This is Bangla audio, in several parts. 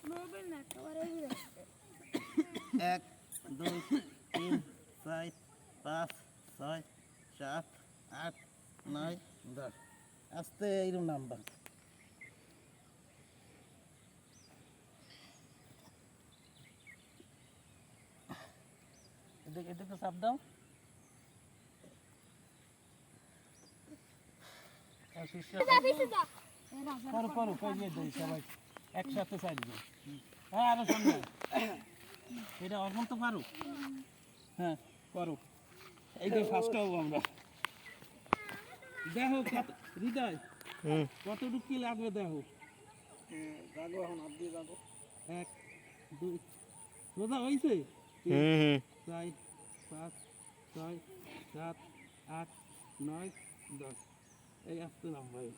1 2 3 4 5 6 7 8 9 10 আস্তে এইরকম নাম্বার এদিকে চাপ দাও করো করো কইয়ে দেই সবাই একসাথে চাইবে হ্যাঁ আরো শুনবে এটা অর্পণ তো পারো হ্যাঁ করো এইটা ফার্স্ট হবো আমরা দেখো হৃদয় কতটুকু কি লাগবে দেখো যাবো এখন হাত দিয়ে যাবো 1 2 রোজা হয়েছে 4 5 6 7 8 9 10 এই আসতে নাম ভাই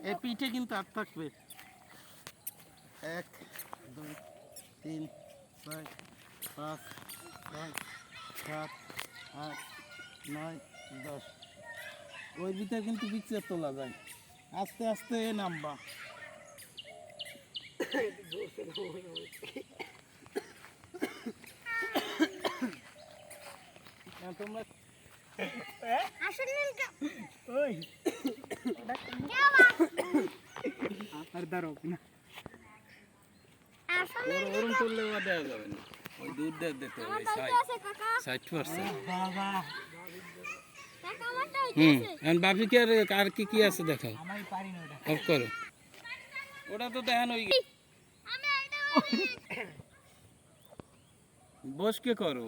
এই পিঠে কিন্তু আর থাকবে 1 2 3 4 5 6 7 8 9 10 ওই ভিতরে কিন্তু পিকচার তোলা যায় আস্তে আস্তে নামবা তোমরা আর দাঁড়াও না ওরম করলে দেওয়া যাবে না ওই দুধ দিতে হবে 60% বাবা এখন বাপিকে আর কি কি আছে দেখাও অফ করো ওটা তো দেখানো হয়ে গেছে বসকে করো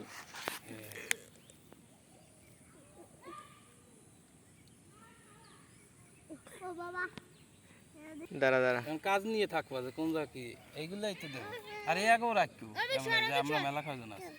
দাঁড়া দাঁড়া কাজ নিয়ে থাকবা যে কোন যা কি এইগুলাই তো দেবো আর এই আগেও রাখবো আমরা মেলা খাওয়া আছে